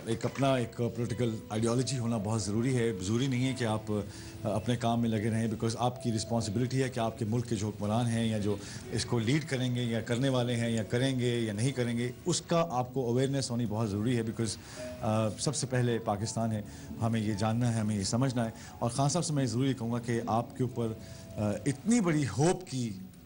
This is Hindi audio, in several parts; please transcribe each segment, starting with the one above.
एक अपना एक पॉलिटिकल आइडियोलॉजी होना बहुत ज़रूरी है। ज़रूरी नहीं है कि आप अपने काम में लगे रहें, बिकॉज आपकी रिस्पॉन्सिबिलिटी है कि आपके मुल्क के जो हुक्मरान हैं या जो इसको लीड करेंगे या करने वाले हैं या करेंगे या नहीं करेंगे, उसका आपको अवेयरनेस होनी बहुत ज़रूरी है। बिकॉज सबसे पहले पाकिस्तान है, हमें ये जानना है, हमें ये समझना है। और खान साहब से मैं ज़रूरी कहूँगा कि आपके ऊपर इतनी बड़ी होप की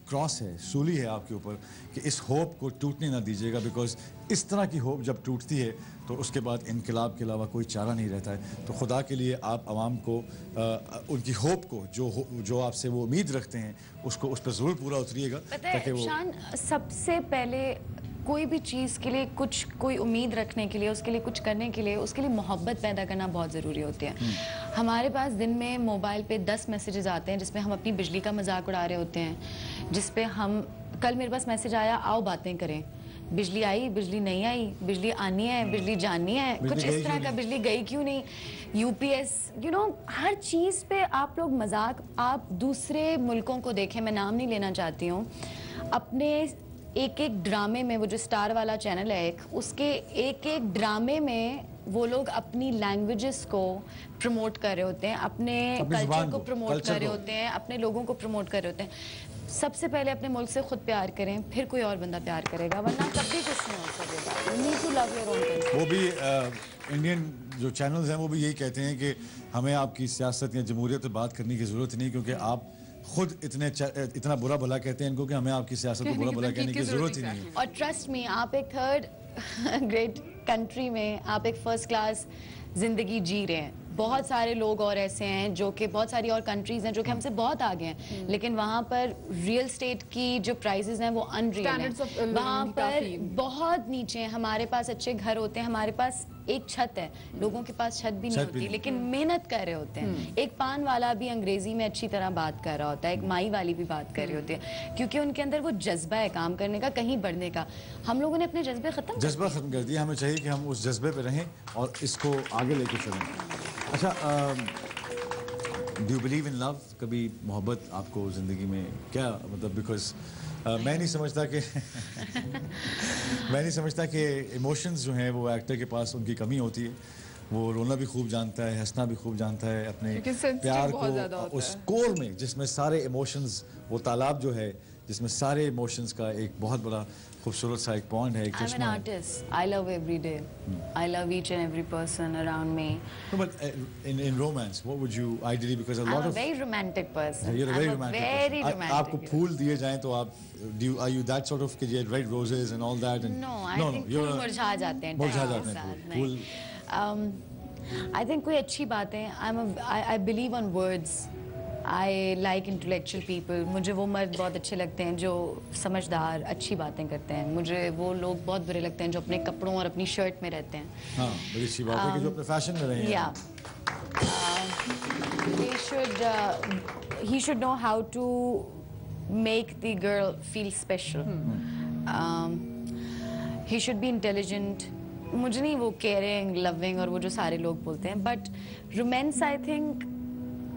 क्रॉस है, सूली है आपके ऊपर, कि इस होप को टूटने ना दीजिएगा। बिकॉज इस तरह की होप जब टूटती है तो उसके बाद इनकलाब के अलावा कोई चारा नहीं रहता है। तो खुदा के लिए आप आवाम को उनकी होप को जो आपसे वो उम्मीद रखते हैं उसको उस पर ज़रूर पूरा उतरिएगा। ताकि वो सबसे पहले कोई भी चीज़ के लिए कोई उम्मीद रखने के लिए, उसके लिए कुछ करने के लिए, उसके लिए मोहब्बत पैदा करना बहुत ज़रूरी होती है। हमारे पास दिन में मोबाइल पे 10 मैसेजेस आते हैं जिसमें हम अपनी बिजली का मजाक उड़ा रहे होते हैं, जिस पे हम कल मेरे पास मैसेज आया, आओ बातें करें, बिजली आई, बिजली नहीं आई, बिजली आनी है, बिजली जानी है, कुछ इस तरह का, बिजली गई क्यों नहीं, यूपीएस, हर चीज़ पे आप लोग मजाक। आप दूसरे मुल्कों को देखें, मैं नाम नहीं लेना चाहती हूँ, अपने एक एक ड्रामे में, वो जो स्टार वाला चैनल है एक, उसके एक एक ड्रामे में वो लोग अपनी लैंग्वेजेस को प्रमोट कर रहे होते हैं, अपने कल्चर को प्रमोट कर रहे होते हैं, अपने लोगों को प्रमोट कर रहे होते हैं। सबसे पहले अपने मुल्क से खुद प्यार करें, फिर कोई और बंदा प्यार करेगा, वरना कभी कुछ नहीं हो सकेगा। You need to love your own country। वो भी इंडियन जो चैनल्स हैं वो भी यही कहते हैं कि हमें आपकी सियासत या जमहूरियत पर बात करने की ज़रूरत नहीं, क्योंकि आप खुद इतना बुरा भला कहते हैं इनको कि हमें आपकी सियासत को बुरा भला कहने की ज़रूरत ही नहीं है। और ट्रस्ट मी, आप एक थर्ड ग्रेट कंट्री में, आप एक फर्स्ट क्लास जिंदगी जी रहे हैं। बहुत सारे लोग और ऐसे हैं जो कि, बहुत सारी और कंट्रीज हैं जो कि हमसे बहुत आगे हैं, लेकिन वहाँ पर रियल स्टेट की जो प्राइसेस हैं वो अनरियल हैं, वहाँ पर बहुत नीचे हैं। हमारे पास अच्छे घर होते हैं, हमारे पास एक छत है, लोगों के पास छत भी नहीं होती, लेकिन मेहनत कर रहे होते हैं। एक पान वाला भी अंग्रेजी में अच्छी तरह बात कर रहा होता है, एक माई वाली भी बात कर रही होती है, क्योंकि उनके अंदर वो जज्बा है काम करने का, कहीं बढ़ने का। हम लोगों ने अपने जज्बे खत्म कर दिया। हमें चाहिए कि हम उस जज्बे पे रहें और इसको आगे लेके चलें। अच्छा, do you believe in love? कभी मोहब्बत आपको ज़िंदगी में क्या मतलब? बिकॉज मैं नहीं समझता कि इमोशंस जो हैं वो एक्टर के पास उनकी कमी होती है। वो रोना भी खूब जानता है, हंसना भी खूब जानता है, अपने प्यार को उस कोर में जिसमें सारे इमोशंस, वो तालाब जो है जिसमें सारे इमोशंस का एक बहुत बड़ा खूबसूरत सा एक पॉइंट है, एक चश्मा है। I'm an artist. I love every day. I love each and every person around me. No, but in romance, what would you ideally? Because a lot I'm of a very romantic person. You're a very romantic person. आपको person. फूल दिए जाएं तो आप are you that sort of कि red roses and all that? And No, I think फूल मुरझा जाते हैं। मुरझा जाते हैं फूल। I think कोई अच्छी बात है। I believe on words. I like intellectual people. मुझे वो मर्द बहुत अच्छे लगते हैं जो समझदार, अच्छी बातें करते हैं। मुझे वो लोग बहुत बुरे लगते हैं जो अपने कपड़ों और अपनी शर्ट में रहते हैं। हाँ, बड़ी अच्छी बात है कि जो अपने फैशन में रहें। Yeah. He should know how to make the girl feel special. He should be intelligent. मुझे नहीं वो caring, loving और वो जो सारे लोग बोलते हैं। But romance, I think,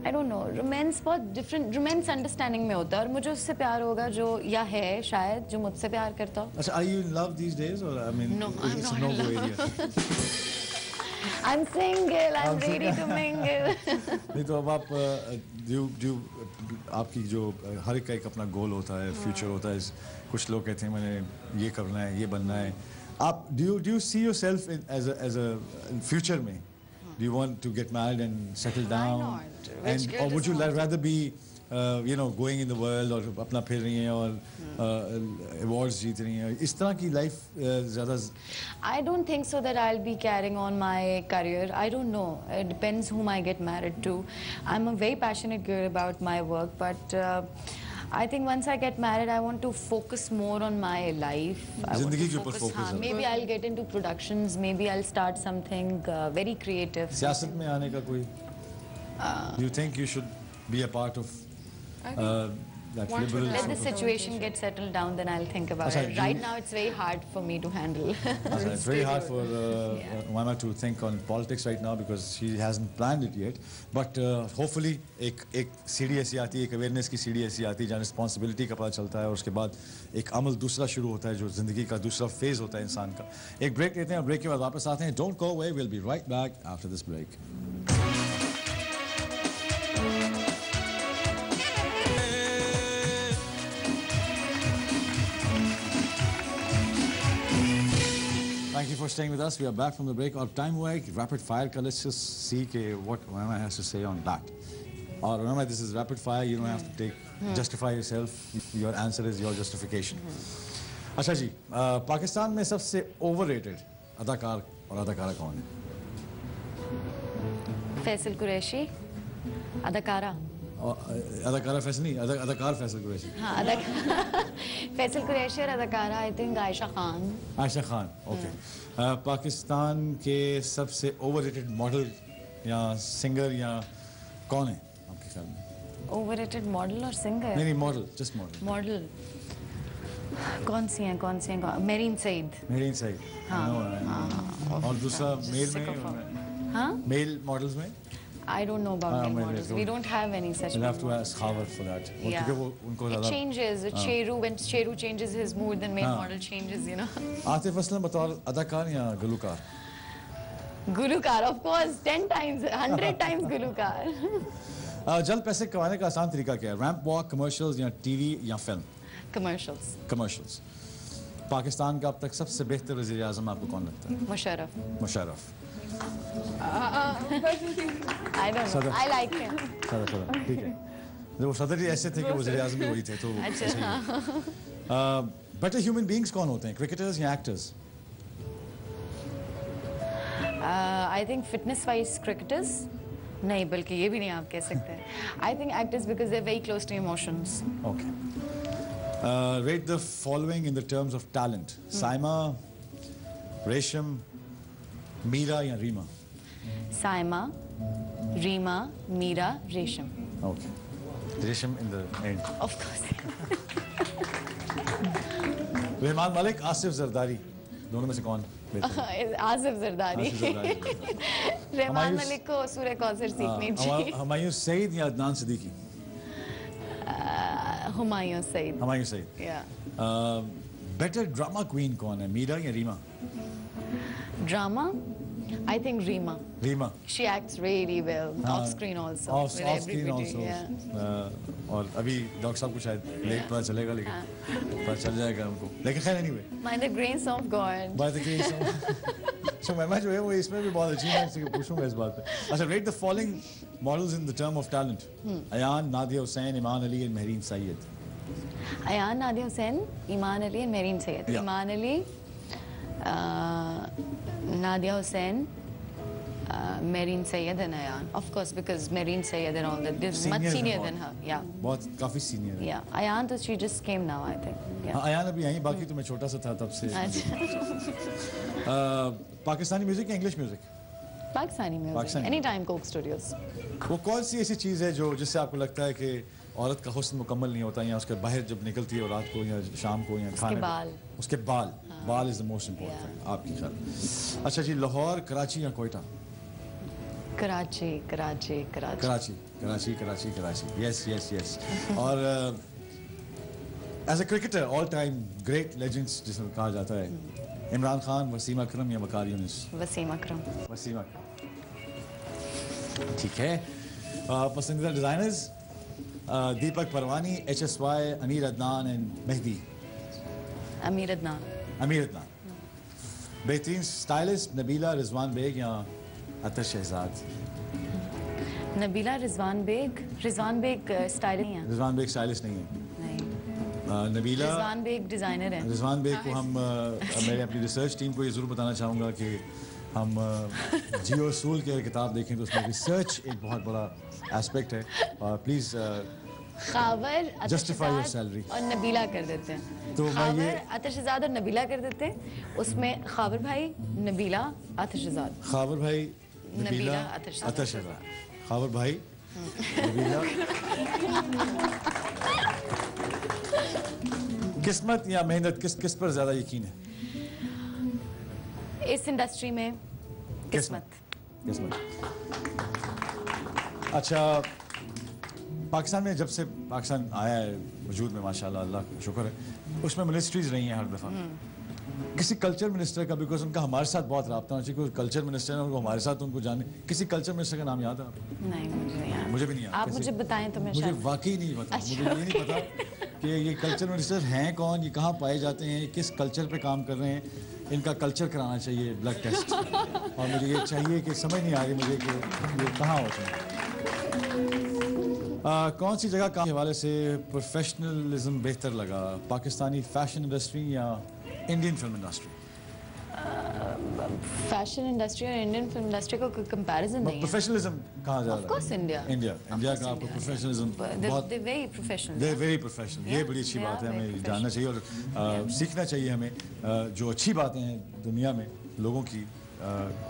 I don't know, romance बहुत डिफरेंट, रोमांस अंडरस्टैंडिंग में होता है, और मुझे उससे प्यार होगा जो, या है शायद, जो मुझसे प्यार करता हो। अच्छा, are you in love these days or I mean no, it's a no-go area? I'm single, I'm ready to mingle. नहीं तो अब आप आपकी जो हर एक अपना गोल होता है, फ्यूचर होता है। कुछ लोग कहते हैं मैंने ये करना है, ये बनना है। आप do you see yourself as a future में? Do you want to get married and settle down? Why not? And or would you rather be going in the world और अपना फिर रही हैं और awards जीत रही हैं, इस तरह की लाइफ ज़्यादा? I don't think so that I'll be carrying on my career. I don't know. It depends whom I get married to. I'm a very passionate girl about my work, but I think once I get married, I want to focus more on my life. ज़िंदगी के ऊपर focus है। Maybe I'll get into productions. Maybe I'll start something very creative. सियासत में आने का कोई? Do you think you should be a part of that Want to liberal. Let the sort of- situation get settled down, then I'll think about Achha, it. Right now, it's very hard for me to handle. It's very hard for Umaima to think on politics right now because she hasn't planned it yet. But hopefully एक सीढ़ी ऐसी आती है, एक awareness की सीढ़ी ऐसी आती है जहाँ responsibility का पता चलता है और उसके बाद एक अमल दूसरा शुरू होता है जो ज़िंदगी का दूसरा फेज होता है इंसान का. एक ब्रेक लेते हैं, ब्रेक के बाद वापस आते हैं. Don't go away, we'll be right back after this break. Thank you for staying with us. We are back from the break. और time हुआ है rapid fire का. Let's just see के what Umaima has to say on that. और Umaima, this is rapid fire. You don't have to justify yourself. Your answer is your justification. अच्छा जी, पाकिस्तान में सबसे overrated अदाकार और अदाकारा कौन है? फैसल कुरैशी, अदाकारा. अदाकारा फैसल नहीं, अदाकार फैसल कुरैशी. हाँ, फैसल कुरैशी और अदाकारा I think Ayesha Khan. Ayesha Khan, okay. Pakistan के सबसे ओवररेटेड मॉडल या सिंगर या कौन है आपके ख्याल में? ओवररेटेड मॉडल और सिंगर? नहीं मॉडल, जस्ट मॉडल. मॉडल कौन सी हैं? मेरीन सईद. मेरीन सईद. हाँ. और दूसरा मेल में? हाँ? मेल मॉडल्स में? I don't know about male models. We don't have any such. We'll have to ask Khabar for that. Yeah. क्योंकि वो उनको It ज़्यादा. changes. When Sheru changes his mood, then male model changes. You know. Atif Aslam बतौर अदाकार या गुलकार? Gulukar, of course, 10 times, 100 times Gulukar. जल्द पैसे कमाने का आसान तरीका क्या है? रैंप वॉक, कमर्शियल्स या टीवी या फिल्म? Commercials. कमर्शियल्स. पाकिस्तान का अब तक सबसे बेहतर वज़ीर आज़म आपको कौन लगता है? Musharraf. Musharraf. I don't know. I like him. सदा ठीक है. वो सदर ही ऐसे थे कि वज़ीर आज़म भी वही थे तो. बेटर ह्यूमन बीइंग्स कौन होते हैं? क्रिकेटर्स या actors? I think fitness-wise cricketers. नहीं, बल्कि ये भी नहीं आप कह सकते. I think actors because they're very close to emotions. Okay. Rate the following in the terms of talent. Saima, Resham, Meera या Reema? Saima, Reema, Meera, Resham. Okay. Resham in the end. Of course. Rahman Malik, Asif Zardari, दोनों में से कौन बेहतर है? आसिफ जरदारी. आसिफ जरदारी. रहमान मलिक को सूर्य कौसर सीखनी चाहिए. हुमायूं सईद या Adnan Siddiqui? Humayun Saeed. Humayun Saeed. Yeah. Better drama queen कौन है? मीरा या Reema? Drama, I think Reema. Reema. She acts really well off screen also. Off with screen everybody, also. Yeah. और अभी डॉक्टर साहब को शायद लेट पता चलेगा लेकिन पता चल जाएगा उनको. लेकिन खैर anyway. By the grace of God. By the grace of so मैं जो है वो इसमें भी बहुत अच्छी है, इससे पूछूंगा इस बात पे. अच्छा, rate the following models in the term of talent. Ayan, Nadia Hussain, Iman Ali and Mehreen Syed. Ayan, Nadia Hussain, Iman Ali and Marine Syed. Yeah. Iman Ali, Nadia Hussain, Marine Syed and Ayan. Of course, because Marine Syed and all that, they're much senior than her. Yeah. बहुत काफी सीनियर है. Yeah. Ayan, she just came now, I think. Yeah. Ayan अभी आई, बाकी तो मैं छोटा सा था तब से. पाकिस्तानी म्यूजिक या English music? Pakistani music. Pakistani. Anytime Coke Studios. वो कौन सी ऐसी चीज़ है जो जिससे आपको लगता है कि औरत का हुस्न मुकम्मल नहीं होता या उसके बाहर जब निकलती है रात को या शाम को या खाने बाल. उसके बाल. बाल इज द मोस्ट इम्पोर्टेंट आपकी ख्याल. अच्छा जी, लाहौर, कराची या कोयटा? Karachi. कराची. Yes. और as a cricketer all time great legends जिसमें कहा जाता है, इमरान खान, वसीम अकरम या वकार यूनिस? Wasim Akram. वसीम अकरम. ठीक है. पसंदीदा designers? Deepak Parwani, HSY, Ameer Adnan and Mehdi? Amir Adnan. अमीर अदनान. बेहतरीन स्टाइलिस्ट? नबीला, रिजवान बेग या Athar Shahzad? Nabila Rizwan Beg. Rizwan Beg style नहीं है. रिजवान बेग स्टाइलिस्ट नहीं है. नहीं. नबीला. Rizwan Beg डिजाइनर है. रिजवान बेग को हम मेरे अपनी रिसर्च टीम को ये ज़रूर बताना चाहूँगा कि हम जियो सूल की किताब देखें तो उसमें रिसर्च एक बहुत बड़ा एस्पेक्ट है. Please Khawar, Justify your अतशहजाद salary. और नबीला कर देते हैं. तो मैं खावर, ये- अतशहजाद और नबीला कर देते हैं. उसमें खावर भाई, नबीला, अतशहजाद. खावर भाई, नबीला, नबीला, अतशहजाद. अतशहजाद. खावर भाई, नबीला. किस्मत या मेहनत, किस पर ज़्यादा यकीन है? इस इंडस्ट्री में किस्मत। अच्छा, पाकिस्तान में जब से पाकिस्तान आया है वजूद में, माशाल्लाह, अल्लाह का शुक्र है, उसमें मिनिस्ट्रीज रही हैं हर दफ़ा। किसी कल्चर मिनिस्टर का, बिकॉज उनका हमारे साथ बहुत रब्ता होना चाहिए, कल्चर मिनिस्टर है, उनको हमारे साथ उनको जाने, किसी कल्चर मिनिस्टर का नाम याद है आपको? नहीं, मुझे नहीं याद। मुझे भी नहीं याद। आप मुझे बताएं तो मैं मुझे शायद। वाकई नहीं पता। अच्छा, मुझे ये नहीं पता कि ये कल्चर मिनिस्टर हैं कौन, ये कहाँ पाए जाते हैं, किस कल्चर पे काम कर रहे हैं। इनका कल्चर कराना चाहिए, ब्लड टेस्ट। और मुझे ये चाहिए कि समझ नहीं आ रही मुझे कि ये कहाँ होते हैं। कौन सी जगह काम के हवाले से प्रोफेशनलिज्म बेहतर लगा, पाकिस्तानी फैशन इंडस्ट्री या Indian film industry? Fashion industry और इंडियन फिल्म इंडस्ट्री का कोई कंपैरिजन नहीं है। प्रोफेशनलिज्म कहाँ ज़्यादा? ऑफ कोर्स इंडिया का आपको प्रोफेशनलिज्म बहुत, they very professional. They very professional. ये बड़ी अच्छी बात है, हमें जानना चाहिए और सीखना चाहिए हमें। जो अच्छी बातें हैं दुनिया में लोगों की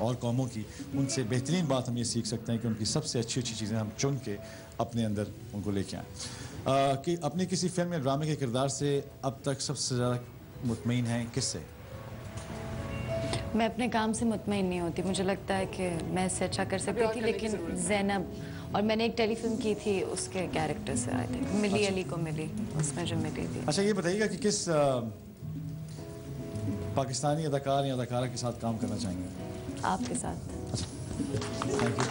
और कौमों की, उनसे बेहतरीन बात हम ये सीख सकते हैं कि उनकी सबसे अच्छी चीज़ें हम चुन के अपने अंदर उनको लेके आएँ। कि अपनी किसी फिल्म या ड्रामे के किरदार से अब तक सबसे ज़्यादा मुतमईन हैं किससे? मैं अपने काम से मुतमईन नहीं होती। मुझे लगता है कि मैं इससे अच्छा कर सकती थी, लेकिन ज़ैनब, और मैंने एक टेलीफिल्म की थी उसके कैरेक्टर से, आई थिंक मिली अली को मिली, उसमें जो मिली थी। अच्छा, ये बताइएगा कि किस पाकिस्तानी अदाकार या अदाकारा के साथ काम करना चाहेंगे? आपके साथ। Thank you,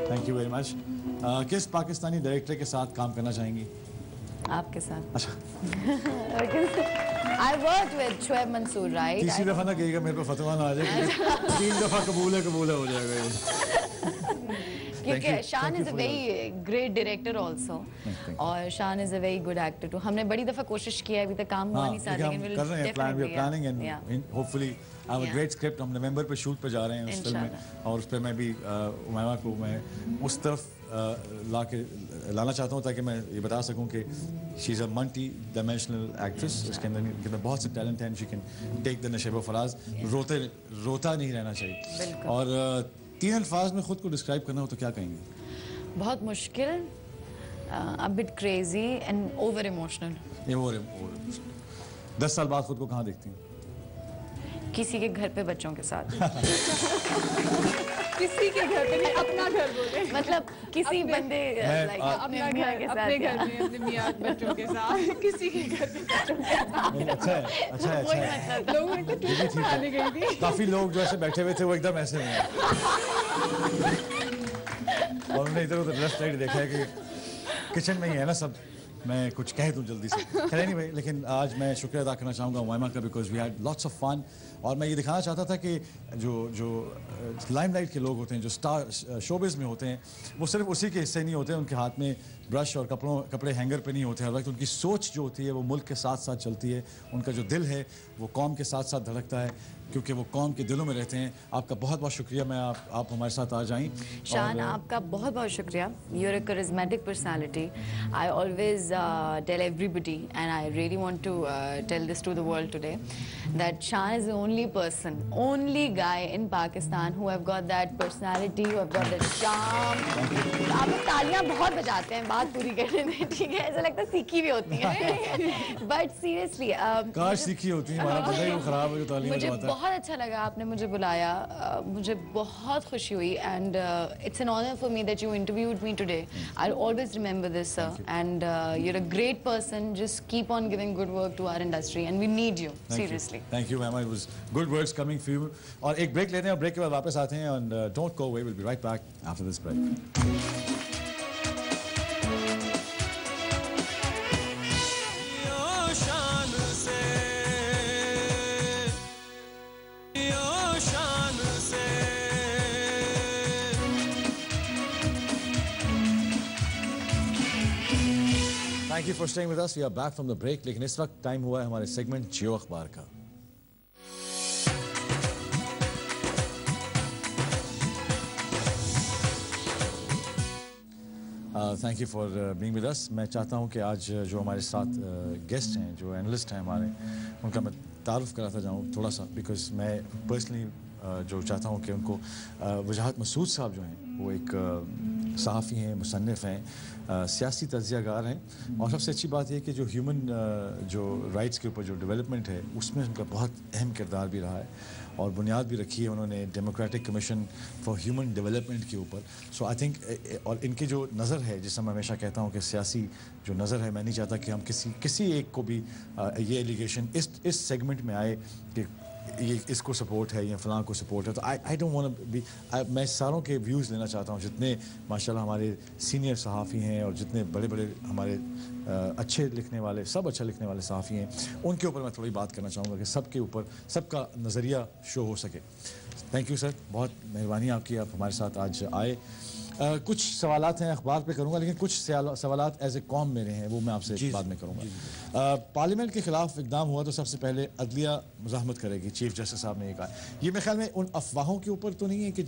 thank you very much. किस पाकिस्तानी डायरेक्टर के साथ काम करना चाहेंगी? आपके साथ। अच्छा, I worked with Shoaib Mansoor, right? तीसरी दफा ना कहिएगा मेरे पे फतवा ना आ जाए। 3 दफा कबूल है हो जाएगा ये। क्योंकि Shaan is a very great director also, और Shaan is a very good actor too. हमने बड़ी दफा कोशिश की है, अभी तक काम हुआ नहीं साथ, लेकिन कर रहे हैं, planning and hopefully I have a great script. हम नवंबर पे शूट पे जा रहे हैं उस फिल्म में, और उस पे मैं भी उमैमा को मैं उस तरफ लाना चाहता हूँ ताकि मैं ये बता सकूँ कि she is a multi dimensional actress. उसके अंदर बहुत से टैलेंट हैं, शी कैन टेक द नशेब फराज। रोता नहीं रहना चाहिए। और 3 अल्फाज में खुद को डिस्क्राइब करना हो तो क्या कहेंगे? बहुत मुश्किल, a bit crazy and over emotional। ये ओवर 10 साल बाद खुद को कहाँ देखती हैं? किसी के घर पे बच्चों के साथ। किसी के घर पे नहीं, अपना घर बोले, मतलब किसी बंदे अपने घर में, अपने मियाँ बच्चों के साथ, किसी के घर पे बच्चों के साथ। अच्छा है। लोगों ने तो ट्यूशन पढ़ाने गई थी। काफी लोग जो ऐसे बैठे हुए थे वो एकदम ऐसे हैं और उन्होंने इधर उधर लेफ्ट राइट देखा है कि किचन में ही है ना सब, मैं कुछ कह दूं जल्दी से। खैर एनीवे, लेकिन आज मैं शुक्रिया अदा करना चाहूँगा उमैमा का, because we had lots of fun. और मैं ये दिखाना चाहता था कि जो लाइमलाइट के लोग होते हैं, जो स्टार शोबिज़ में होते हैं, वो सिर्फ उसी के हिस्से नहीं होते हैं। उनके हाथ में ब्रश और कपड़े हैंगर पे नहीं होते हर वक्त। उनकी सोच जो होती है वो मुल्क के साथ साथ चलती है। उनका जो दिल है वो कौम के साथ साथ धड़कता है, क्योंकि वो कौम के दिलों में रहते हैं। आपका बहुत बहुत शुक्रिया, मैं आप हमारे साथ आ जाएं। शान, आपका बहुत बहुत शुक्रिया। You are a charismatic personality. I always tell everybody and I really want to tell this to the world today that Shan is the only person, only guy in Pakistan who have got that personality, who have got that charm. आप तालियां बहुत बजाते हैं बात पूरी करने में, ठीक है? ऐसा लगता है सीखी भी होती है, बट सीरियसली काश सीखी होती है, हमारा बंदा ही वो खराब है जो तालियां बजाता है। बहुत अच्छा लगा आपने मुझे बुलाया, मुझे बहुत खुशी हुई, and it's an honour for me that you interviewed me today. I will always remember this sir, and you are a great person. Just keep on giving good work to our industry and we need you seriously. Thank you ma'am, it was good words coming for you. और एक ब्रेक लेते हैं और ब्रेक के बाद वापस आते हैं, and don't go away, will be right back after this break. Thank you for staying with us. We are back from the break. लेकिन इस वक्त टाइम हुआ है हमारे सेगमेंट जियो अखबार का। Thank you for being with us. मैं चाहता हूं कि आज जो हमारे साथ गेस्ट हैं, जो एनालिस्ट हैं हमारे, उनका मैं तारुफ कराता जाऊं थोड़ा सा, बिकॉज मैं पर्सनली जो चाहता हूं कि उनको वजाहत मसूद साहब जो हैं वो एक सहाफ़ी हैं, मुसन्निफ़ हैं, सियासी तज्ज़ियागार हैं, और सबसे अच्छी बात यह कि जो ह्यूमन जो राइट्स के ऊपर जो डेवलपमेंट है उसमें उनका बहुत अहम किरदार भी रहा है और बुनियाद भी रखी है उन्होंने democratic commission for human development के ऊपर। सो आई थिंक, और इनकी जो नज़र है, जिससे मैं हमेशा कहता हूँ कि सियासी जो नज़र है, मैं नहीं चाहता कि हम किसी एक को भी ये एलिगेशन इस सेगमेंट में आए कि ये इसको सपोर्ट है या फलां को सपोर्ट है। तो I don't want to be, मैं सारों के व्यूज़ लेना चाहता हूँ, जितने माशाल्लाह हमारे सीनियर सहाफ़ी हैं और जितने बड़े बड़े हमारे अच्छे लिखने वाले, सब अच्छा लिखने वाले सहाफ़ी हैं, उनके ऊपर मैं थोड़ी बात करना चाहूँगा कि सबके ऊपर सबका नज़रिया शो हो सके। थैंक यू सर, बहुत मेहरबानी आपकी, आप हमारे साथ आज आए। कुछ सवालात हैं अखबार पे करूंगा, लेकिन कुछ सवालात एज ए कॉम मेरे हैं, वो मैं आपसे बाद में करूंगा। पार्लियामेंट के खिलाफ इकदाम हुआ तो सबसे पहले अदलिया मुज़ाहमत करेगी, चीफ जस्टिस साहब ने ये कहा। ये मेरे ख्याल में उन अफवाहों के ऊपर तो नहीं है कि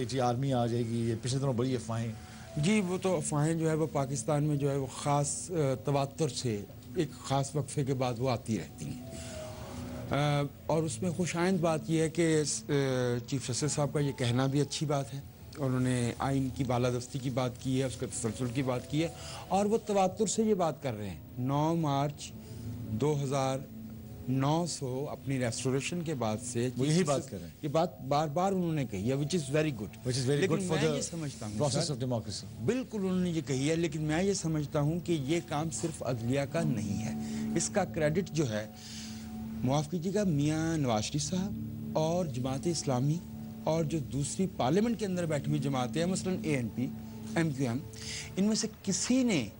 जी आर्मी आ जाएगी, ये पिछले दिनों बड़ी अफवाहें। जी, वो तो अफवाहें जो है वो पाकिस्तान में जो है वो ख़ास तवात्तुर से एक ख़ास वक्फे के बाद वो आती रहती हैं, और उसमें खुशाइंद बात यह है कि चीफ जस्टिस साहब का ये कहना भी अच्छी बात है। उन्होंने आइन की बालादस्ती की बात की है, उसके तसलसल की बात की है, और वो तवातुर से ये बात कर रहे हैं। 9 मार्च 2009 अपनी रेस्टोरेशन के बाद से वो यही बात कर रहे हैं। ये बात बार बार उन्होंने कही है, विच इज़ वेरी गुड, लेकिन मैं ये समझता हूँ प्रोसेस ऑफ डेमोक्रेसी, बिल्कुल उन्होंने ये कही है, लेकिन मैं ये समझता हूँ कि ये काम सिर्फ अदलिया का नहीं है। इसका क्रेडिट जो है, माफ़ कीजिएगा, मियाँ नवाज शरीफ साहब और जमात इस्लामी और जो दूसरी पार्लियामेंट के अंदर बैठी हुई जमातें हैं, मसलन ANP, MQM, इनमें से किसी ने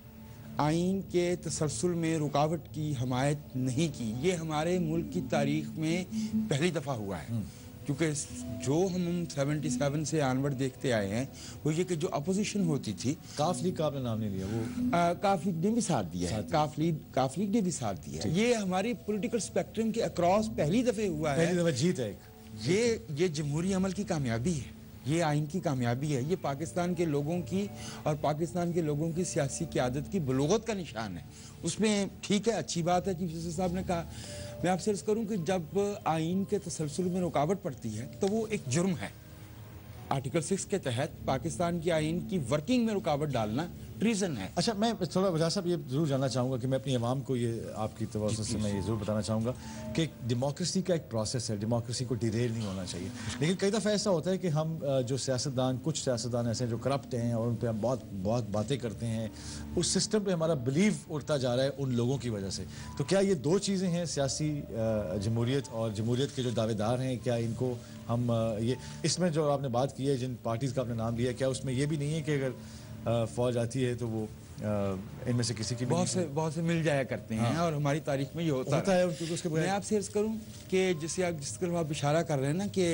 आइन के तसलसल में रुकावट की हमायत नहीं की। ये हमारे मुल्क की तारीख में पहली दफ़ा हुआ है, क्योंकि जो हम 77 से आनवर्ड देखते आए हैं वो ये कि जो अपोजिशन होती थी, काफ लीग का आपने नाम नहीं लिया, वो काफ लीग ने भी साथ दिया है, काफ लीग ने भी साथ दिया है। ये हमारी पॉलिटिकल स्पेक्ट्रम के अक्रॉस पहली दफ़े हुआ है, पहली दफ़ा जीत है। ये जमहूरी अमल की कामयाबी है, ये आइन की कामयाबी है, ये पाकिस्तान के लोगों की और पाकिस्तान के लोगों की सियासी क़यादत की बलूगत का निशान है। उसमें ठीक है, अच्छी बात है, चीफ जस्टिस साहब ने कहा। मैं आपसे अर्ज़ करूं कि जब आइन के तसलसल में रुकावट पड़ती है तो वो एक जुर्म है। आर्टिकल 6 के तहत पाकिस्तान की आइन की वर्किंग में रुकावट डालना ट्रीजन है। अच्छा, मैं थोड़ा वजह साहब ये ज़रूर जानना चाहूँगा कि मैं अपनी आवाम को ये आपकी तवज्जो से मैं ये ज़रूर बताना चाहूँगा कि डेमोक्रेसी का एक प्रोसेस है, डेमोक्रेसी को डिरेल नहीं होना चाहिए। लेकिन कई दफ़ा ऐसा होता है कि हम जो सियासतदान, कुछ सियासतदान ऐसे हैं जो करप्ट हैं और उन पर हम बहुत बातें करते हैं, उस सिस्टम पर हमारा बिलीव उठता जा रहा है उन लोगों की वजह से। तो क्या ये दो चीज़ें हैं, सियासी जमहूरियत और जमहूरियत के जो दावेदार हैं, क्या इनको हम ये, इसमें जो आपने बात की है, जिन पार्टीज़ का आपने नाम लिया, क्या उसमें ये भी नहीं है कि अगर फौज आती है तो वो इनमें से किसी की बहुत से मिल जाया करते हैं। हाँ। और हमारी तारीख में ये होता है। उसके मैं आपसे अर्ज करूं कि जिस तरफ आप इशारा कर रहे हैं ना कि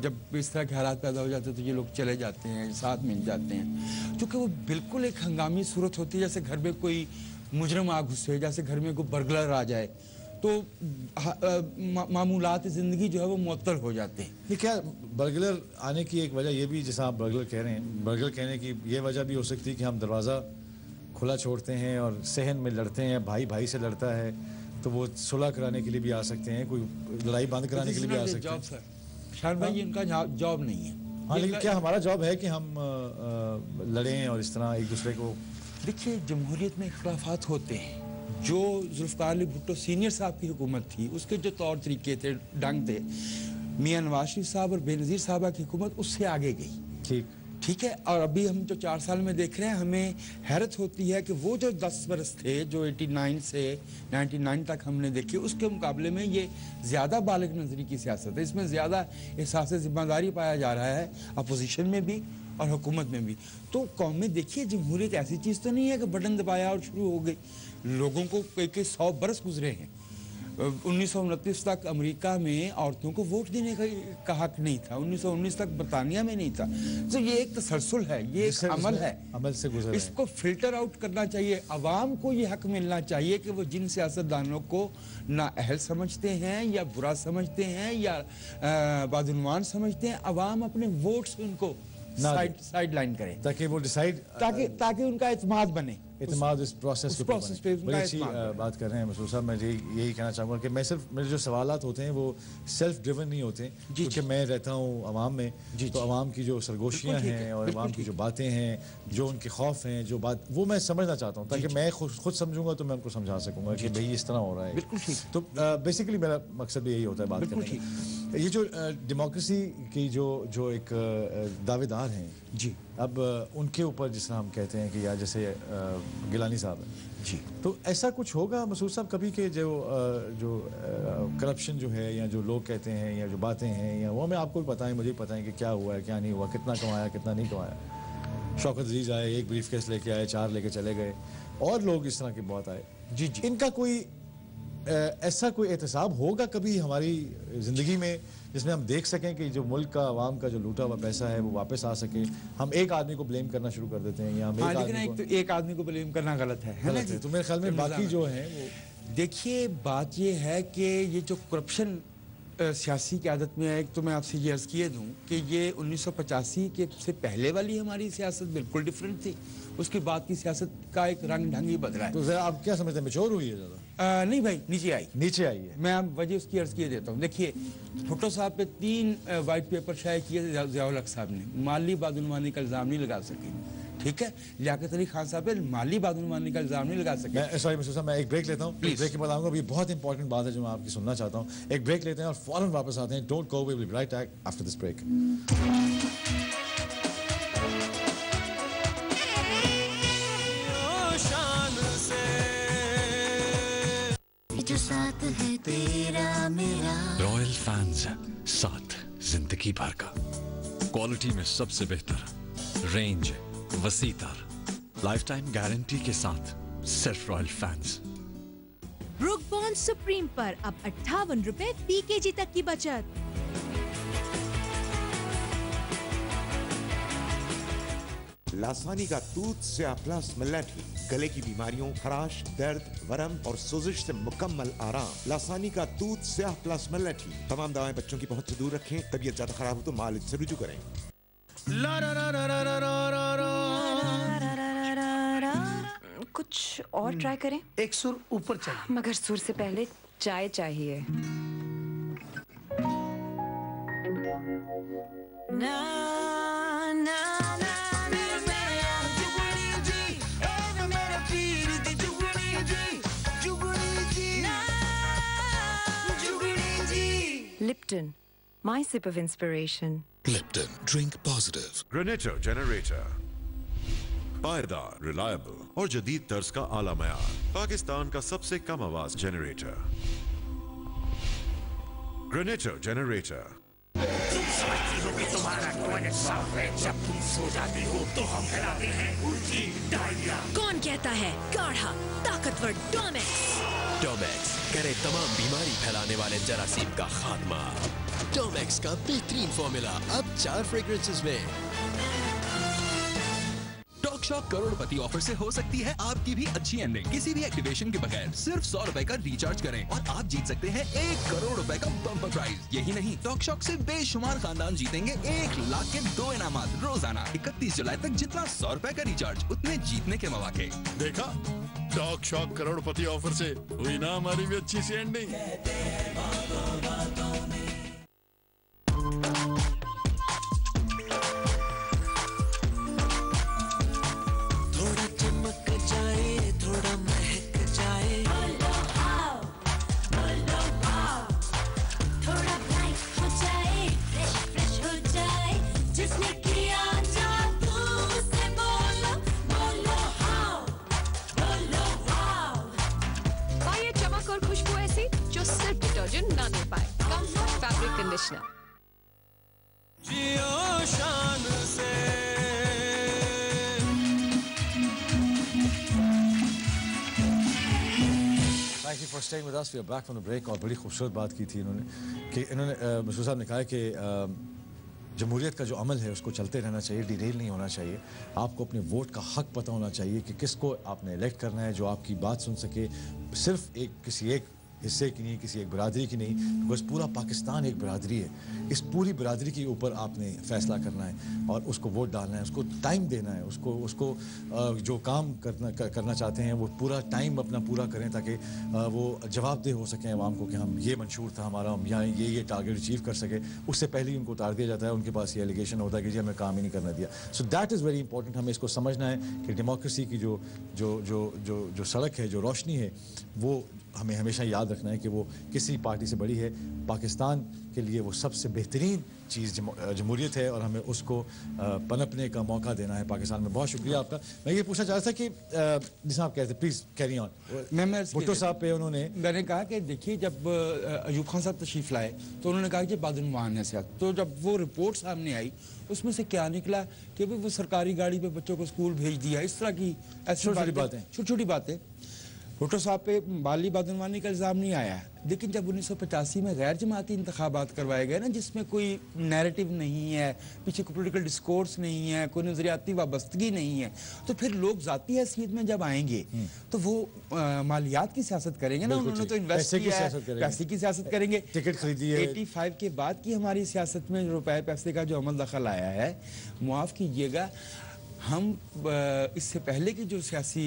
जब इस तरह के हालात पैदा हो जाते हैं तो ये लोग चले जाते हैं, साथ मिल जाते हैं, क्योंकि वो बिल्कुल एक हंगामी सूरत होती है, जैसे घर में कोई मुजरम आ घुसे, जैसे घर में कोई बर्गलर आ जाए, तो मामूलात ज़िंदगी जो है वो मुअत्तल हो जाते हैं। ये क्या बर्गलर आने की एक वजह ये भी, जैसा आप बर्गलर कह रहे हैं, बर्गलर कहने की ये वजह भी हो सकती है कि हम दरवाज़ा खुला छोड़ते हैं और सहन में लड़ते हैं, भाई भाई से लड़ता है, तो वो सुलह कराने के लिए भी आ सकते हैं, कोई लड़ाई बंद कराने के लिए भी आ सकते हैं। सर शान भाई, इनका जॉब नहीं है। हाँ, लेकिन क्या हमारा जॉब है कि हम लड़ें और इस तरह एक दूसरे को? देखिए, जमहूरियत में इख्तलाफात होते हैं। जो जुल्फ़िकार अली भुट्टो सीनियर साहब की हुकूमत थी, उसके जो तौर तरीके थे, ढंग थे, मियाँ नवाज शरीफ साहब और बेनज़ीर साहबा की हुकूमत उससे आगे गई। ठीक है। और अभी हम जो 4 साल में देख रहे हैं, हमें हैरत होती है कि वो जो 10 बरस थे, जो 89 से 99 तक हमने देखे, उसके मुकाबले में ये ज़्यादा बालिग नज़री की सियासत है। इसमें ज़्यादा एहसास ज़िम्मेदारी पाया जा रहा है, अपोजिशन में भी और हुकूमत में भी। तो कौम में देखिए, जमहूरियत ऐसी चीज़ तो नहीं है कि बटन दबाया और शुरू हो गई। लोगों को कई 100 बरस गुजरे हैं। 1929 तक अमेरिका में औरतों को वोट देने का हक नहीं था, 1919 तक बरतानिया में नहीं था। तो ये एक तसलसल है, ये एक अमल है, अमल से गुजर है। इसको फिल्टर आउट करना चाहिए। अवाम को ये हक मिलना चाहिए कि वो जिन सियासतदानों को ना अहल समझते हैं या बुरा समझते हैं या बदउनवान समझते हैं, अवाम अपने वोट से उनको साइड लाइन करे, ताकि वो डिसाइड, ताकि उनका एतमाद बने। इत्मीनान इस प्रोसेस उस process पे बड़ी अच्छी बात कर रहे हैं मसूद साहब। मैं यही कहना चाहूँगा कि मैं सिर्फ मेरे जो सवालात होते हैं वो सेल्फ ड्रिवन नहीं होते, क्योंकि मैं रहता हूँ अवाम में, तो अवाम की जो सरगोशियाँ हैं और अवाम की जो बातें हैं, जो उनके खौफ हैं, जो बात वो मैं समझना चाहता हूँ, ताकि मैं खुद समझूंगा तो मैं उनको समझा सकूंगा कि भाई इस तरह हो रहा है। तो बेसिकली मेरा मकसद भी यही होता है बात करने का। ये जो डेमोक्रेसी की जो एक दावेदार हैं जी, अब उनके ऊपर जिस तरह हम कहते हैं कि या जैसे गिलानी साहब हैं जी, तो ऐसा कुछ होगा मसूद साहब कभी के जो करप्शन जो है या जो लोग कहते हैं या जो बातें हैं या वो हमें आपको भी पता है, मुझे भी पता है कि क्या हुआ है क्या नहीं हुआ, कितना कमाया कितना नहीं कमाया। शौकत अजीज आए, एक ब्रीफ केस लेके आए, 4 लेके चले गए, और लोग इस तरह के बहुत आए। जी जी, इनका कोई ऐसा कोई एहतसाब होगा कभी हमारी ज़िंदगी में जिसमें हम देख सकें कि जो मुल्क का आवाम का जो लूटा हुआ पैसा है वो वापस आ सके? हम एक आदमी को ब्लेम करना शुरू कर देते हैं या हम एक आदमी को ब्लेम करना गलत है ना जी। तो मेरे ख्याल में बाकी जो हैं वो देखिए, बात ये है कि ये जो करप्शन सियासी की आदत में है, तो मैं आपसे ये अर्ज किए दूं कि ये 1985 के से पहले वाली हमारी सियासत बिल्कुल डिफरेंट थी। उसके बाद की सियासत का एक रंग ढंग ही बदला है। तो जरा आप क्या समझते हैं, मैच्योर हुई है ज़्यादा? नहीं भाई, नीचे आई है। मैं आप वजह उसकी अर्ज किए देता हूँ। देखिए, भुट्टो साहब पे 3 वाइट पेपर शाये किए थे ज़ियाउल हक साहब ने, माली बदनुमानी का इल्ज़ाम नहीं लगा सके, ठीक है। लियाकत अली खान साहब पे माली बदनुमानी का इल्ज़ाम नहीं लगा सके। सॉरी मसूद साहब, मैं एक ब्रेक लेता हूँ, ब्रेक के बाद आऊँगा। अभी बहुत इंपॉर्टेंट बात है जो मैं आपकी सुनना चाहता हूँ। एक ब्रेक लेते हैं और फौरन वापस आते हैं। Don't go, we will be right back after this break. Royal Fans, साथ जिंदगी भर का, क्वालिटी में सबसे बेहतर, रेंज वसीतर, लाइफ टाइम गारंटी के साथ, सिर्फ Royal Fans. Brooke Bond Supreme पर अब 58 रुपए फी केजी तक की बचत। लासानी का दूध स्याह प्लस मिलेटरी, गले की बीमारियों, खराश, दर्द, वरम और सोजिश से मुकम्मल आराम। लासानी का दूध स्याह प्लस मिलेटरी। तमाम दवाएं बच्चों की पहुंच से दूर रखें। तबीयत ज्यादा खराब हो तो मालिक से रुजू करें। कुछ और ट्राई करें? एक सुर ऊपर चाहिए, मगर सुर से पहले चाय चाहिए। ना ना ना Lipton, my sip of inspiration. Lipton, drink positive. Grenator Generator, पायदार, रिलायबल और जदीद तर्ज का आला मयार, पाकिस्तान का सबसे कम आवाज जनरेटर। Grenator Generator। तुम समझती हो कि तुम्हारा टॉयलेट साफ है, जब तुम सो जाती हो तो हम फैलाते हैं उल्टी डायरिया। कौन कहता है गाढ़ा ताकतवर डोमेक्स? डोमेक्स करे तमाम बीमारी फैलाने वाले जरासीम का खात्मा। डोमेक्स का बेहतरीन फॉर्मूला अब 4 फ्रेग्रेंसेस में। टॉक शॉप करोड़पति ऑफर से हो सकती है आपकी भी अच्छी एंडिंग। किसी भी एक्टिवेशन के बगैर सिर्फ 100 रुपए का रिचार्ज करें और आप जीत सकते हैं 1 करोड़ रुपए का बम्पर प्राइज। यही नहीं, टॉक शॉप से बेशुमार खानदान जीतेंगे 1 लाख के 2 इनामात रोजाना। 31 जुलाई तक जितना 100 रुपए का रिचार्ज, उतने जीतने के मौके। देखा, टॉक शॉप करोड़पति ऑफर से हुई ना हमारी भी अच्छी सी ending. Staying with us, we are back from the break। और बड़ी खूबसूरत बात की थी इन्होंने कि मसूद साहब ने कहा कि जमहूरियत का जो अमल है उसको चलते रहना चाहिए, डिरेल नहीं होना चाहिए। आपको अपने वोट का हक पता होना चाहिए कि किसको आपने इलेक्ट करना है जो आपकी बात सुन सके। सिर्फ किसी एक हिस्से की नहीं, किसी एक बरादरी की नहीं, बिकॉज पूरा पाकिस्तान एक बरादरी है। इस पूरी बरादरी के ऊपर आपने फैसला करना है और उसको वोट डालना है, उसको टाइम देना है, उसको जो काम करना चाहते हैं वो पूरा टाइम अपना पूरा करें ताकि वो जवाबदेह हो सकें आवाम को कि हम ये मंशूर था हमारा, हम यहाँ ये टारगेट अचीव कर सके। उससे पहले ही उनको उतार दिया जाता है, उनके पास ये एलिगेशन होता है कि जी हमें काम ही नहीं करना दिया। So that is very important. हमें इसको समझना है कि डेमोक्रेसी की जो सड़क है, जो रोशनी है, वो हमें हमेशा याद रखना है कि वो किसी पार्टी से बड़ी है। पाकिस्तान के लिए वो सबसे बेहतरीन चीज़ जमहूरियत है और हमें उसको पनपने का मौका देना है पाकिस्तान में। बहुत शुक्रिया आपका। मैं ये पूछना चाह रहा था कि जिस आप कहते प्लीज़ कैरी ऑन। मैं भुट्टो साहब पे मैंने कहा कि देखिए जब अयूब खान साहब तशरीफ लाए तो उन्होंने कहा कि बदनवान है सियासत, तो जब वो रिपोर्ट सामने आई उसमें से क्या निकला कि भाई वो सरकारी गाड़ी पे बच्चों को स्कूल भेज दिया, इस तरह की छोटी छोटी बातें। भुट्टो साहब पे माली बदनवानी का इल्ज़ाम नहीं आया, लेकिन जब 1985 में गैर जमाती इंतखाबात करवाए गए ना, जिसमें कोई नैरेटिव नहीं है, पीछे कोई पोलिटिकल डिस्कोर्स नहीं है, कोई नजरियाती वाबस्तगी नहीं है, तो फिर लोग जाती हैसियत में जब आएंगे तो वो मालियात की सियासत करेंगे ना। उन्होंने तो इन्वेस्ट किया है, पैसे की सियासत करेंगे, टिकट खरीदी है। 85 के बाद की हमारी सियासत में रुपए पैसे का जो अमल दखल आया है, मुआफ़ कीजिएगा, हम इससे पहले की जो सियासी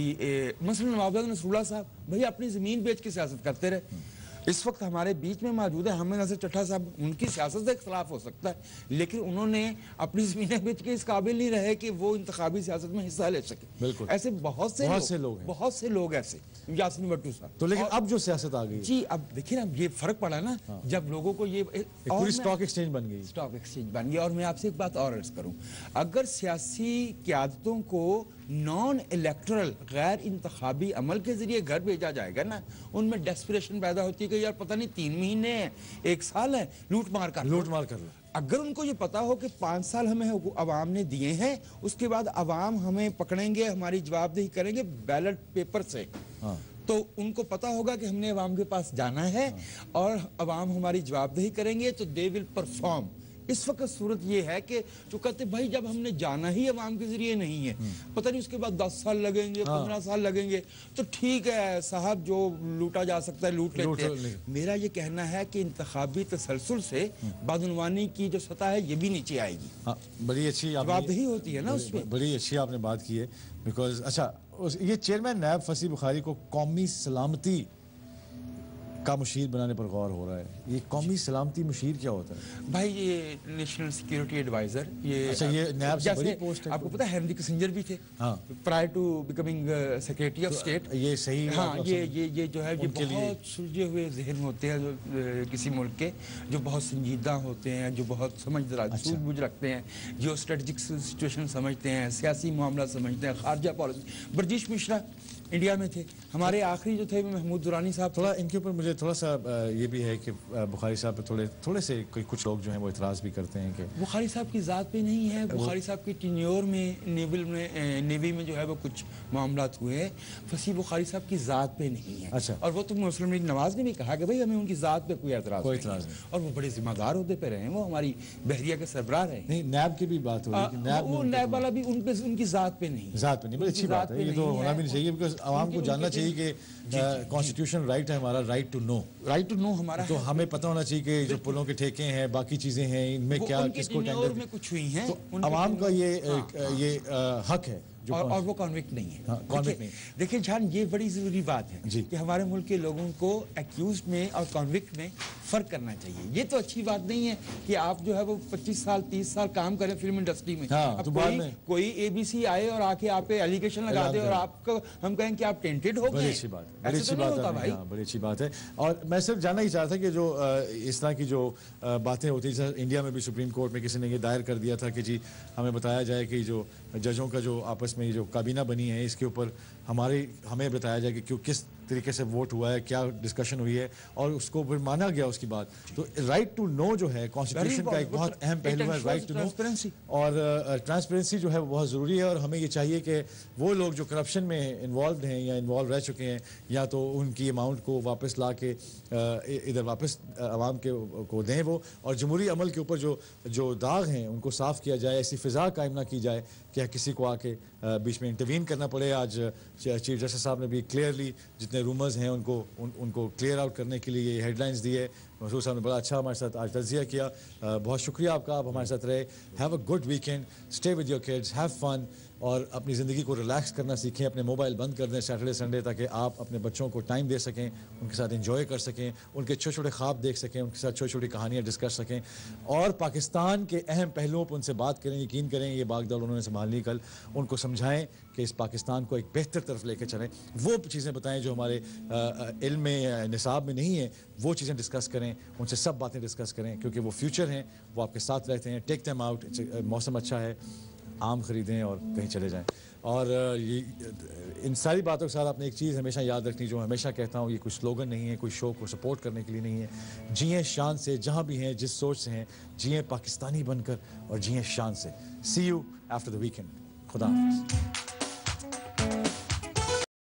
मसलन नवाब नसरुल्लाह साहब भैया अपनी ज़मीन बेच के सियासत करते रहे, इस वक्त हमारे बीच में मौजूद है हमें नज़र चट्टा साहब, उनकी सियासत से इख्तलाफ हो सकता है, लेकिन उन्होंने अपनी ज़मीनें बेच के इस काबिल नहीं रहे कि वो इंतखाबी सियासत में हिस्सा ले सके। बिल्कुल ऐसे बहुत से लोग ऐसे, यासीन भट्टू साहब। तो लेकिन अब जो सियासत आ गई जी, अब देखिए ना ये फर्क पड़ा ना, जब लोगों को ये पूरी स्टॉक एक्सचेंज बन गई, और मैं आपसे एक बात और अर्ज करूं, अगर सियासी क़यादतों को नॉन इलेक्टोरल गैर इंतखाबी अमल के जरिए घर भेजा जाएगा ना, उनमें डेस्परेशन पैदा होती है कि यार पता नहीं 3 महीने हैं, 1 साल है, लूट मार कर लो। अगर उनको ये पता हो कि 5 साल हमें अवाम ने दिए हैं, उसके बाद अवाम हमें पकड़ेंगे, हमारी जवाबदेही करेंगे बैलेट पेपर से, तो उनको पता होगा कि हमने अवाम के पास जाना है और अवाम हमारी जवाबदेही करेंगे, तो दे विल परफॉर्म। इस वक्त सूरत ये है कि जो कहते भाई जब हमने जाना ही अवाम के जरिए नहीं है, पता नहीं उसके बाद 10 साल लगेंगे, 15 साल लगेंगे, तो ठीक है साहब, जो लूटा जा सकता है लूट लेते हैं। मेरा ये कहना है कि इंतखाबी तसलसल से बदनवानी की जो सतह है ये भी नीचे आएगी। बड़ी अच्छी जवाबदेही होती है ना उसमें, बड़ी अच्छी आपने बात की है। बिकॉज अच्छा, ये चेयरमैन नायब फसी बुखारी को कौमी सलामती का मुशीर बनाने पर गौर हो रहा है। ये कौमी सलामती मुशीर क्या होता है भाई? ये नेशनल सिक्योरिटी एडवाइजर, ये अच्छा, ये नायब से बड़ी पोस्ट है। आपको पता है हेनरी किसिंजर भी थे prior to becoming secretary of state. ये सही, हाँ, ये जो है ये बहुत सुलझे हुए जहन होते हैं जो किसी मुल्क के, जो बहुत संजीदा होते हैं, जो बहुत सूझबूझ रखते हैं, जो स्ट्रेटजिक सिचुएशन समझते हैं, सियासी मामला समझते हैं, खारजा पॉलिसी। बर्जिश मिश्रा इंडिया में थे, हमारे आखिरी जो थे महमूद दुरानी साहब। थोड़ा इनके ऊपर मुझे थोड़ा सा ये भी है कि बुखारी साहब पे थोड़े से कुछ लोग जो हैं वो इतराज़ भी करते हैं कि बुखारी साहब की ज़ात पे नहीं है, बुखारी साहब की टेन्योर में नेवी में जो है वो कुछ मामलात हुए हैं, फसी बुखारी साहब की ज़ात पे नहीं है। अच्छा, और वो तो मुस्लिम लीग नवाज ने भी कहा कि भाई हमें उनकी ज़ात पे कोई एतराज़ नहीं, और वो बड़े जिम्मेदार होते पे रहे हैं, वो हमारी बहरिया के सरबराह रहे। नहीं, नैब की भी बात हो रही है, वो नैब वाला भी उनकी ज़ात पे नहीं, बड़ी अच्छी बात है, ये तो होना भी नहीं चाहिए, बिकॉज आवाम को जानना चाहिए कि कॉन्स्टिट्यूशन राइट है हमारा, राइट टू नो हमारा, तो हमें पता होना चाहिए कि जो पुलों के ठेके हैं, बाकी चीजें हैं, इनमें क्या किसको टेंडर में कुछ हुई हैं, तो आवाम का ये हक है और वो कॉन्विक्ट नहीं है। कॉन्विक्ट नहीं। देखिए जान, ये बड़ी जरूरी बात है कि हमारे मुल्क के लोगों को एक्यूज में और कॉन्विक्ट में फर्क करना चाहिए। ये तो अच्छी बात नहीं है कि आप जो है वो 25 साल 30 साल काम करें फिल्म इंडस्ट्री में, अब तो कोई ABC आए और आके आप पे एलिगेशन लगा दे और आपको हम कहें कि आप टेंटेड हो गए। बड़ी अच्छी बात है, बड़ी अच्छी बात है। और मैं सिर्फ जानना ही चाहता कि जो इस तरह की जो बातें होती है, जैसे इंडिया में भी सुप्रीम कोर्ट में किसी ने ये दायर कर दिया था कि जी हमें बताया जाए कि जो जजों का जो आपस में जो काबीना बनी है इसके ऊपर हमें बताया जाए कि क्यों किस तरीके से वोट हुआ है, क्या डिस्कशन हुई है, और उसको फिर माना गया उसकी बात। तो राइट टू नो जो है कॉन्स्टिट्यूशन का एक बहुत अहम पहलू है, राइट टू नो, और ट्रांसपेरेंसी जो है वो बहुत ज़रूरी है। और हमें ये चाहिए कि वो लोग जो करप्शन में इन्वॉल्व हैं या इन्वॉल्व रह चुके हैं, या तो उनकी अमाउंट को वापस ला के इधर वापस आवाम को दें वो, और जमहूरी अमल के ऊपर जो दाग हैं उनको साफ़ किया जाए, ऐसी फ़िज़ा कायम ना की जाए कि किसी को आके बीच में इंटरवीन करना पड़े। आज चीफ जस्टिस साहब ने भी क्लियरली जितने रूमर्स हैं उनको क्लियर आउट करने के लिए ये हेडलाइंस दी है। मसूद साहब ने बड़ा अच्छा हमारे साथ आज तजिया किया। बहुत शुक्रिया आपका, आप हमारे साथ रहे। Have a good weekend, stay with your kids, have fun और अपनी ज़िंदगी को रिलैक्स करना सीखें। अपने मोबाइल बंद कर दें सैटरडे संडे, ताकि आप अपने बच्चों को टाइम दे सकें, उनके साथ एंजॉय कर सकें, उनके छोटे छोटे ख्वाब देख सकें, उनके साथ छोटी छोटी कहानियाँ डिस्कस सकें और पाकिस्तान के अहम पहलुओं पर उनसे बात करें। यकीन करें ये बागडोर उन्होंने संभालनी कल, उनको समझाएं कि इस पाकिस्तान को एक बेहतर तरफ लेकर चलें। वो चीज़ें बताएं जो हमारे इल्म में निसाब में नहीं है, वो चीज़ें डिस्कस करें, उनसे सब बातें डिस्कस करें, क्योंकि वो फ्यूचर हैं, वो आपके साथ रहते हैं। टेक देम आउट, मौसम अच्छा है, आम ख़रीदें और कहीं चले जाएं। और इन सारी बातों के साथ आपने एक चीज़ हमेशा याद रखनी, जो हमेशा कहता हूँ, ये कोई स्लोगन नहीं है, कोई शो को सपोर्ट करने के लिए नहीं है। जिए शान से, जहाँ भी हैं, जिस सोच से हैं, जिए पाकिस्तानी बनकर और जिए शान से। सी यू आफ्टर द वीकेंड। खुदा हाफ़िज़।